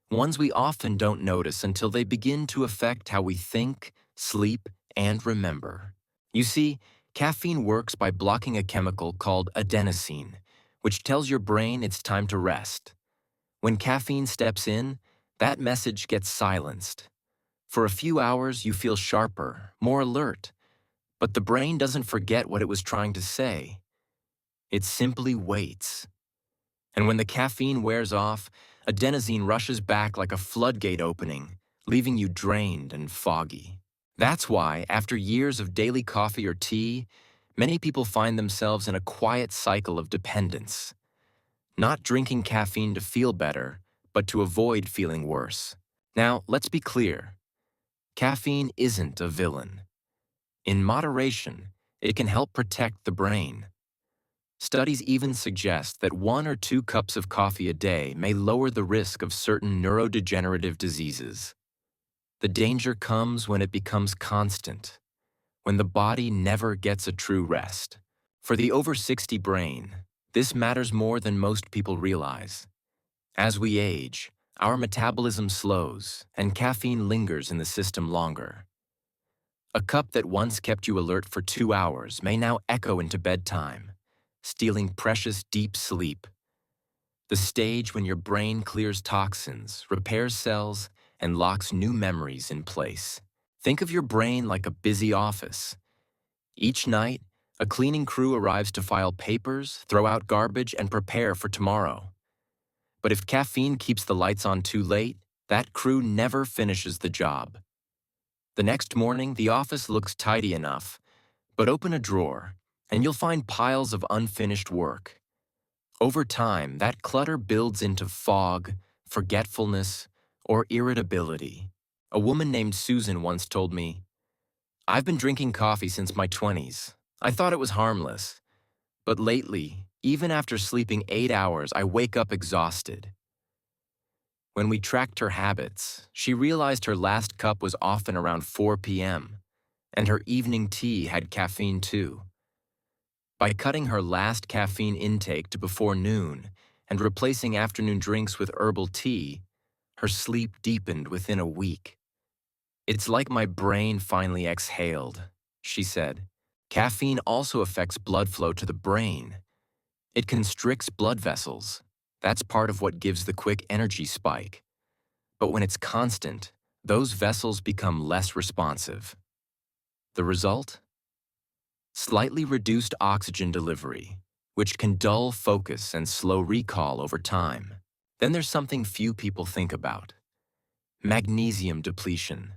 ones we often don't notice until they begin to affect how we think, sleep, and remember. You see, caffeine works by blocking a chemical called adenosine, which tells your brain it's time to rest. When caffeine steps in, that message gets silenced. For a few hours, you feel sharper, more alert, But the brain doesn't forget what it was trying to say. It simply waits. And when the caffeine wears off, adenosine rushes back like a floodgate opening, leaving you drained and foggy. That's why, after years of daily coffee or tea, many people find themselves in a quiet cycle of dependence, not drinking caffeine to feel better, but to avoid feeling worse. Now, let's be clear. Caffeine isn't a villain. In moderation, it can help protect the brain. Studies even suggest that 1 or 2 cups of coffee a day may lower the risk of certain neurodegenerative diseases. The danger comes when it becomes constant, when the body never gets a true rest. For the over 60 brain, this matters more than most people realize. As we age, our metabolism slows and caffeine lingers in the system longer. A cup that once kept you alert for 2 hours may now echo into bedtime, stealing precious deep sleep. The stage when your brain clears toxins, repairs cells, and locks new memories in place. Think of your brain like a busy office. Each night, a cleaning crew arrives to file papers, throw out garbage, and prepare for tomorrow. But if caffeine keeps the lights on too late, that crew never finishes the job. The next morning, the office looks tidy enough, but open a drawer, and you'll find piles of unfinished work. Over time, that clutter builds into fog, forgetfulness, or irritability. A woman named Susan once told me, "I've been drinking coffee since my 20s. I thought it was harmless. But lately, even after sleeping 8 hours, I wake up exhausted." When we tracked her habits, she realized her last cup was often around 4 p.m., and her evening tea had caffeine too. By cutting her last caffeine intake to before noon and replacing afternoon drinks with herbal tea, her sleep deepened within a week. "It's like my brain finally exhaled," she said. Caffeine also affects blood flow to the brain. It constricts blood vessels. That's part of what gives the quick energy spike. But when it's constant, those vessels become less responsive. The result? Slightly reduced oxygen delivery, which can dull focus and slow recall over time. Then there's something few people think about: magnesium depletion.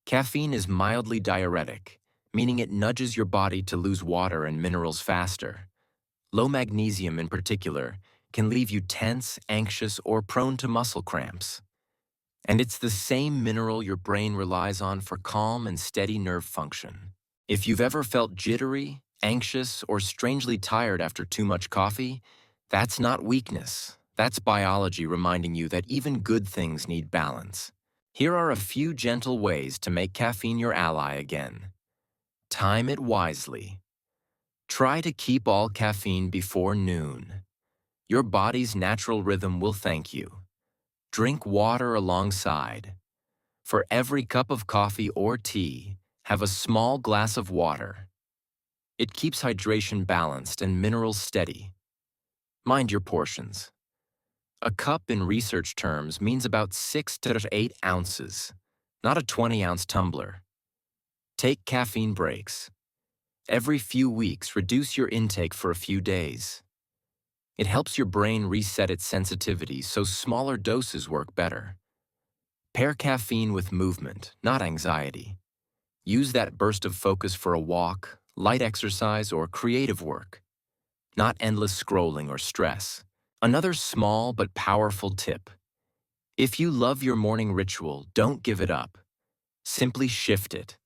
Caffeine is mildly diuretic, meaning it nudges your body to lose water and minerals faster. Low magnesium, in particular, can leave you tense, anxious, or prone to muscle cramps. And it's the same mineral your brain relies on for calm and steady nerve function. If you've ever felt jittery, anxious, or strangely tired after too much coffee, that's not weakness. That's biology reminding you that even good things need balance. Here are a few gentle ways to make caffeine your ally again. Time it wisely. Try to keep all caffeine before noon. Your body's natural rhythm will thank you. Drink water alongside. For every cup of coffee or tea, have a small glass of water. It keeps hydration balanced and minerals steady. Mind your portions. A cup in research terms means about 6 to 8 ounces, not a 20-ounce tumbler. Take caffeine breaks. Every few weeks, reduce your intake for a few days. It helps your brain reset its sensitivity so smaller doses work better. Pair caffeine with movement, not anxiety. Use that burst of focus for a walk, light exercise, or creative work, not endless scrolling or stress. Another small but powerful tip: if you love your morning ritual, don't give it up. Simply shift it.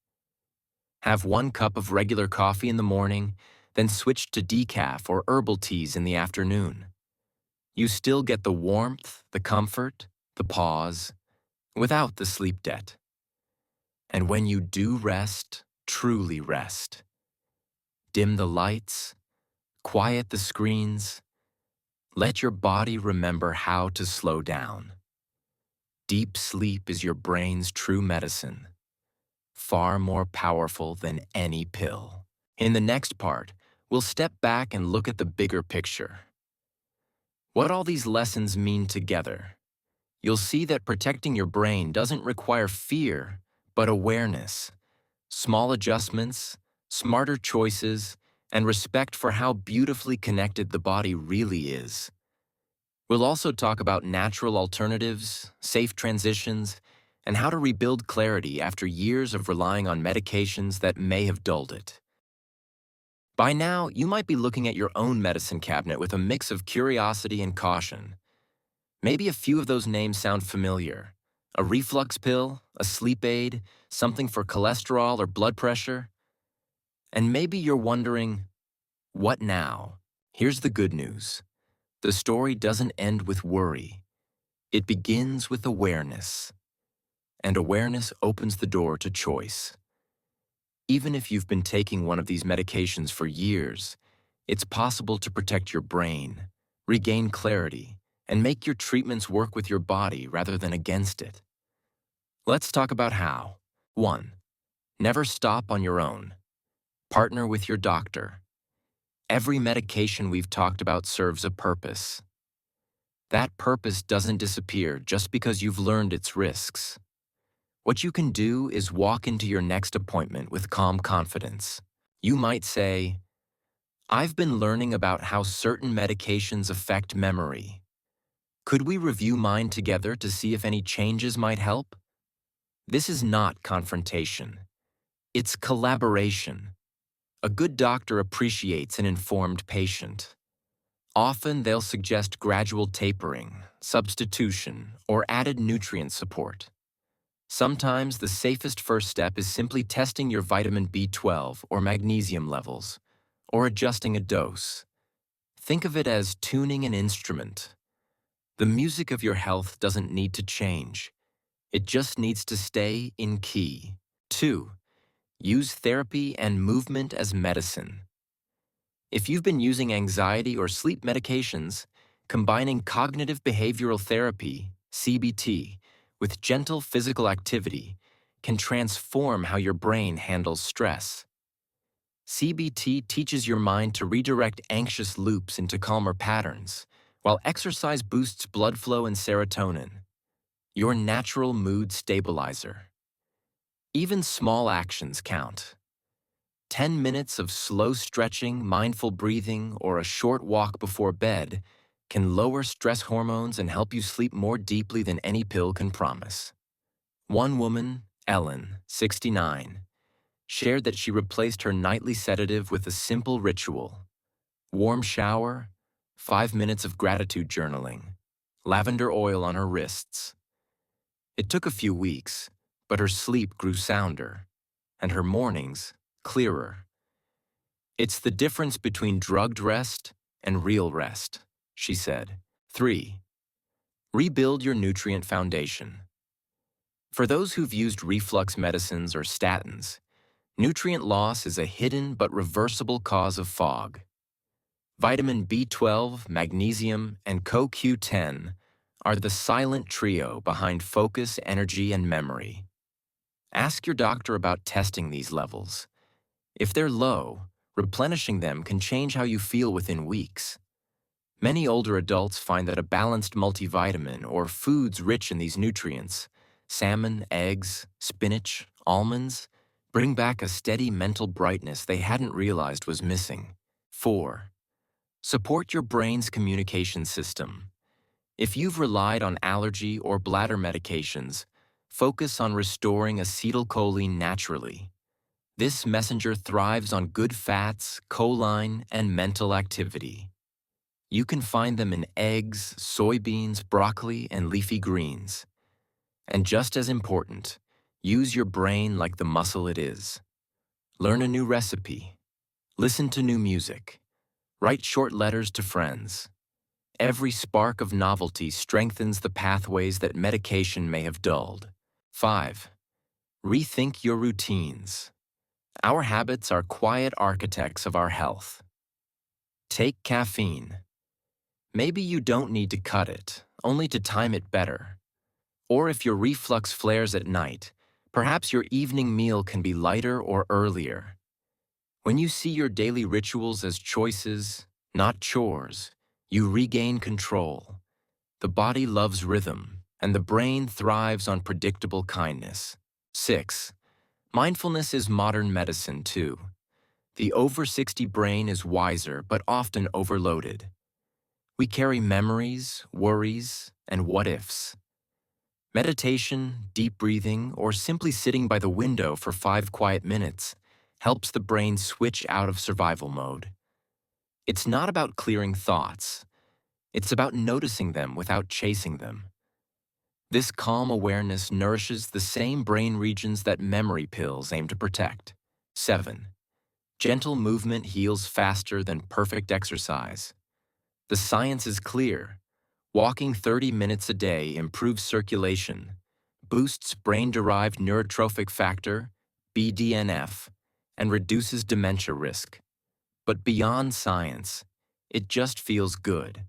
Have 1 cup of regular coffee in the morning, then switch to decaf or herbal teas in the afternoon. You still get the warmth, the comfort, the pause, without the sleep debt. And when you do rest, truly rest. Dim the lights, quiet the screens. Let your body remember how to slow down. Deep sleep is your brain's true medicine, far more powerful than any pill. In the next part, we'll step back and look at the bigger picture. What all these lessons mean together. You'll see that protecting your brain doesn't require fear, but awareness. Small adjustments, smarter choices, and respect for how beautifully connected the body really is. We'll also talk about natural alternatives, safe transitions, and how to rebuild clarity after years of relying on medications that may have dulled it. By now, you might be looking at your own medicine cabinet with a mix of curiosity and caution. Maybe a few of those names sound familiar. A reflux pill, a sleep aid, something for cholesterol or blood pressure. And maybe you're wondering, what now? Here's the good news. The story doesn't end with worry. It begins with awareness. And awareness opens the door to choice. Even if you've been taking one of these medications for years, it's possible to protect your brain, regain clarity, and make your treatments work with your body rather than against it. Let's talk about how. 1. Never stop on your own. Partner with your doctor. Every medication we've talked about serves a purpose. That purpose doesn't disappear just because you've learned its risks. What you can do is walk into your next appointment with calm confidence. You might say, "I've been learning about how certain medications affect memory. Could we review mine together to see if any changes might help?" This is not confrontation. It's collaboration. A good doctor appreciates an informed patient. Often they'll suggest gradual tapering, substitution, or added nutrient support. Sometimes the safest first step is simply testing your vitamin B12 or magnesium levels, or adjusting a dose. Think of it as tuning an instrument. The music of your health doesn't need to change. It just needs to stay in key. 2. Use therapy and movement as medicine. If you've been using anxiety or sleep medications, combining cognitive behavioral therapy, CBT, with gentle physical activity can transform how your brain handles stress. CBT teaches your mind to redirect anxious loops into calmer patterns, while exercise boosts blood flow and serotonin, your natural mood stabilizer. Even small actions count. 10 minutes of slow stretching, mindful breathing, or a short walk before bed can lower stress hormones and help you sleep more deeply than any pill can promise. One woman, Ellen, 69, shared that she replaced her nightly sedative with a simple ritual: warm shower, 5 minutes of gratitude journaling, lavender oil on her wrists. It took a few weeks, but her sleep grew sounder, and her mornings clearer. It's the difference between drugged rest and real rest, she said. 3. Rebuild your nutrient foundation. For those who've used reflux medicines or statins, nutrient loss is a hidden but reversible cause of fog. Vitamin B12, magnesium, and CoQ10 are the silent trio behind focus, energy, and memory. Ask your doctor about testing these levels. If they're low, replenishing them can change how you feel within weeks. Many older adults find that a balanced multivitamin or foods rich in these nutrients, salmon, eggs, spinach, almonds, bring back a steady mental brightness they hadn't realized was missing. 4. Support your brain's communication system. If you've relied on allergy or bladder medications, focus on restoring acetylcholine naturally. This messenger thrives on good fats, choline, and mental activity. You can find them in eggs, soybeans, broccoli, and leafy greens. And just as important, use your brain like the muscle it is. Learn a new recipe. Listen to new music. Write short letters to friends. Every spark of novelty strengthens the pathways that medication may have dulled. 5. Rethink your routines. Our habits are quiet architects of our health. Take caffeine. Maybe you don't need to cut it, only to time it better. Or if your reflux flares at night, perhaps your evening meal can be lighter or earlier. When you see your daily rituals as choices, not chores, you regain control. The body loves rhythm, and the brain thrives on predictable kindness. 6. Mindfulness is modern medicine too. The over 60 brain is wiser but often overloaded. We carry memories, worries, and what-ifs. Meditation, deep breathing, or simply sitting by the window for 5 quiet minutes helps the brain switch out of survival mode. It's not about clearing thoughts. It's about noticing them without chasing them. This calm awareness nourishes the same brain regions that memory pills aim to protect. 7. Gentle movement heals faster than perfect exercise. The science is clear. Walking 30 minutes a day improves circulation, boosts brain-derived neurotrophic factor, BDNF, and reduces dementia risk. But beyond science, it just feels good.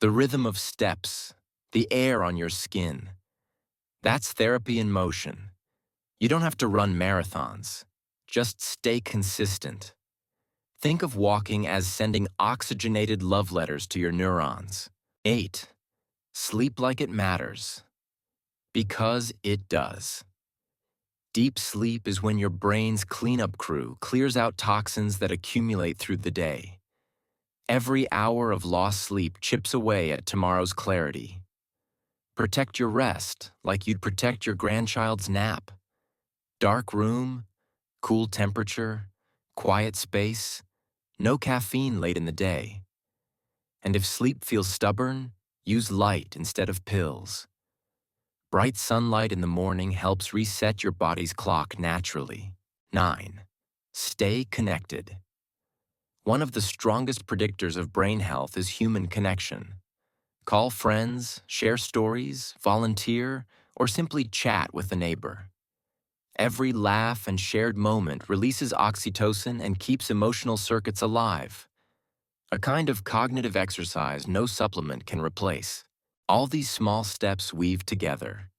The rhythm of steps, the air on your skin, that's therapy in motion. You don't have to run marathons. Just stay consistent. Think of walking as sending oxygenated love letters to your neurons. 8. Sleep like it matters. Because it does. Deep sleep is when your brain's cleanup crew clears out toxins that accumulate through the day. Every hour of lost sleep chips away at tomorrow's clarity. Protect your rest like you'd protect your grandchild's nap. Dark room, cool temperature, quiet space, no caffeine late in the day. And if sleep feels stubborn, use light instead of pills. Bright sunlight in the morning helps reset your body's clock naturally. 9. Stay connected. One of the strongest predictors of brain health is human connection. Call friends, share stories, volunteer, or simply chat with a neighbor. Every laugh and shared moment releases oxytocin and keeps emotional circuits alive. A kind of cognitive exercise no supplement can replace. All these small steps weave together.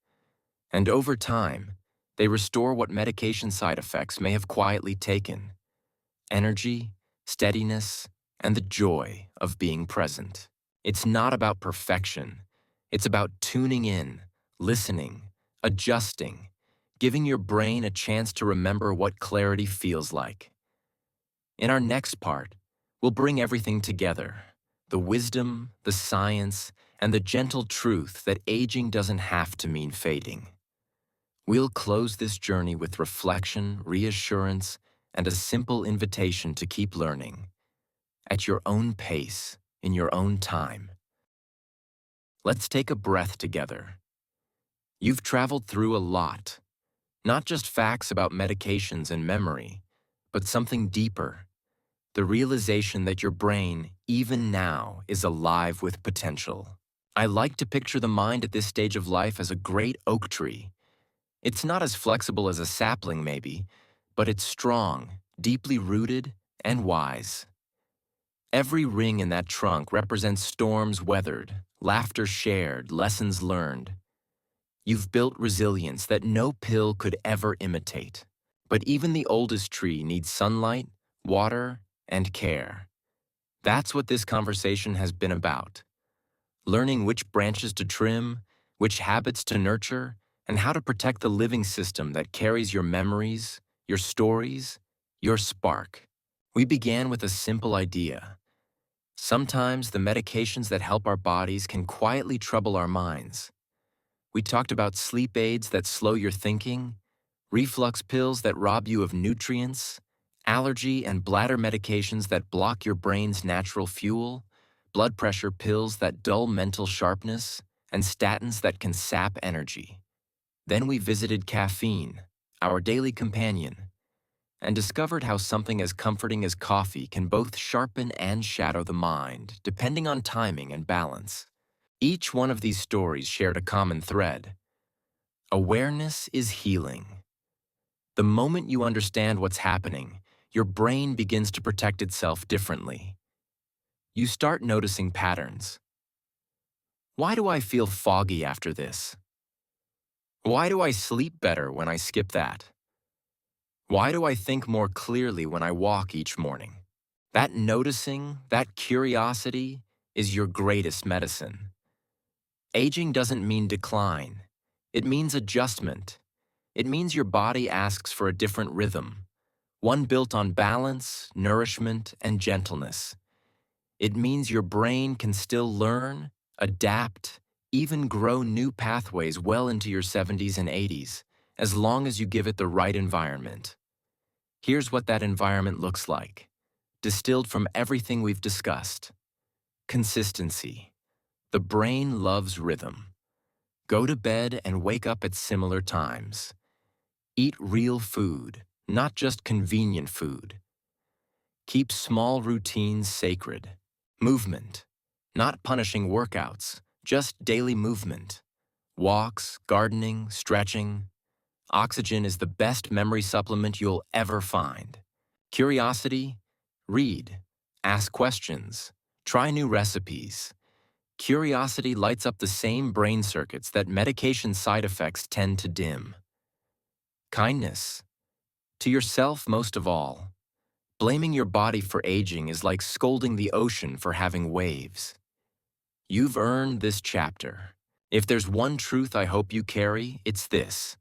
And over time, they restore what medication side effects may have quietly taken: energy, steadiness, and the joy of being present. It's not about perfection. It's about tuning in, listening, adjusting, giving your brain a chance to remember what clarity feels like. In our next part, we'll bring everything together: the wisdom, the science, and the gentle truth that aging doesn't have to mean fading. We'll close this journey with reflection, reassurance, and a simple invitation to keep learning at your own pace, in your own time. Let's take a breath together. You've traveled through a lot, not just facts about medications and memory, but something deeper: the realization that your brain, even now, is alive with potential. I like to picture the mind at this stage of life as a great oak tree. It's not as flexible as a sapling, maybe, but it's strong, deeply rooted, and wise. Every ring in that trunk represents storms weathered, laughter shared, lessons learned. You've built resilience that no pill could ever imitate. But even the oldest tree needs sunlight, water, and care. That's what this conversation has been about: learning which branches to trim, which habits to nurture, and how to protect the living system that carries your memories, your stories, your spark. We began with a simple idea. Sometimes the medications that help our bodies can quietly trouble our minds. We talked about sleep aids that slow your thinking, reflux pills that rob you of nutrients, allergy and bladder medications that block your brain's natural fuel, blood pressure pills that dull mental sharpness, and statins that can sap energy. Then we visited caffeine, our daily companion, and discovered how something as comforting as coffee can both sharpen and shadow the mind, depending on timing and balance. Each one of these stories shared a common thread. Awareness is healing. The moment you understand what's happening, your brain begins to protect itself differently. You start noticing patterns. Why do I feel foggy after this? Why do I sleep better when I skip that? Why do I think more clearly when I walk each morning? That noticing, that curiosity, is your greatest medicine. Aging doesn't mean decline. It means adjustment. It means your body asks for a different rhythm, one built on balance, nourishment, and gentleness. It means your brain can still learn, adapt, even grow new pathways well into your 70s and 80s, as long as you give it the right environment. Here's what that environment looks like, distilled from everything we've discussed. Consistency. The brain loves rhythm. Go to bed and wake up at similar times. Eat real food, not just convenient food. Keep small routines sacred. Movement. Not punishing workouts, just daily movement. Walks, gardening, stretching. Oxygen is the best memory supplement you'll ever find. Curiosity. Read. Ask questions. Try new recipes. Curiosity lights up the same brain circuits that medication side effects tend to dim. Kindness. To yourself most of all. Blaming your body for aging is like scolding the ocean for having waves. You've earned this chapter. If there's one truth I hope you carry, it's this.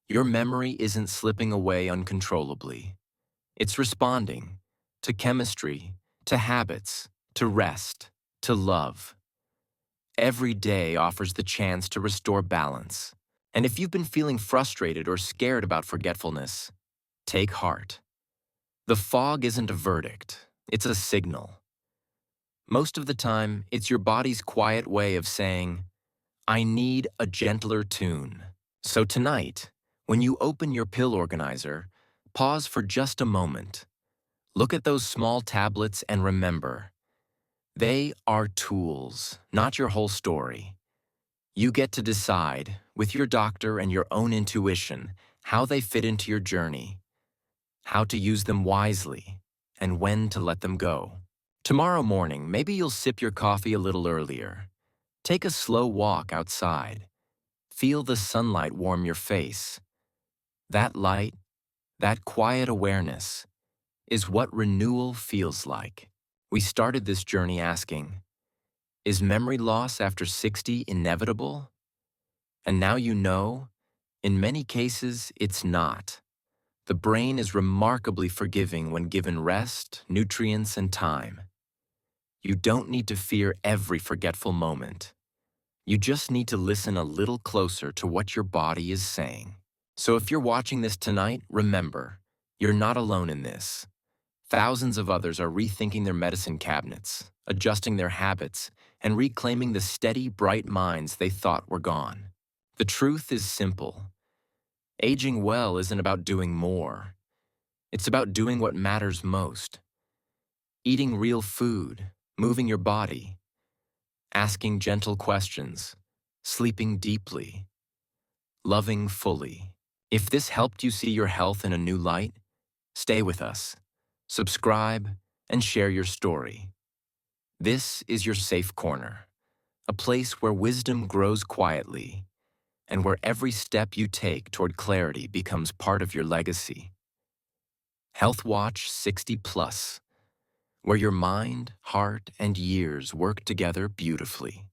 Your memory isn't slipping away uncontrollably. It's responding to chemistry, to habits, to rest, to love. Every day offers the chance to restore balance. And if you've been feeling frustrated or scared about forgetfulness, take heart. The fog isn't a verdict, it's a signal. Most of the time, it's your body's quiet way of saying, I need a gentler tune. So tonight, when you open your pill organizer, pause for just a moment. Look at those small tablets and remember, they are tools, not your whole story. You get to decide, with your doctor and your own intuition, how they fit into your journey, how to use them wisely, and when to let them go. Tomorrow morning, maybe you'll sip your coffee a little earlier. Take a slow walk outside. Feel the sunlight warm your face. That light, that quiet awareness, is what renewal feels like. We started this journey asking, is memory loss after 60 inevitable? And now you know, in many cases, it's not. The brain is remarkably forgiving when given rest, nutrients, and time. You don't need to fear every forgetful moment. You just need to listen a little closer to what your body is saying. So if you're watching this tonight, remember, you're not alone in this. Thousands of others are rethinking their medicine cabinets, adjusting their habits, and reclaiming the steady, bright minds they thought were gone. The truth is simple. Aging well isn't about doing more. It's about doing what matters most. Eating real food, moving your body, asking gentle questions, sleeping deeply, loving fully. If this helped you see your health in a new light, stay with us, subscribe, and share your story. This is your safe corner, a place where wisdom grows quietly, and where every step you take toward clarity becomes part of your legacy. Health Watch 60 Plus, where your mind, heart, and years work together beautifully.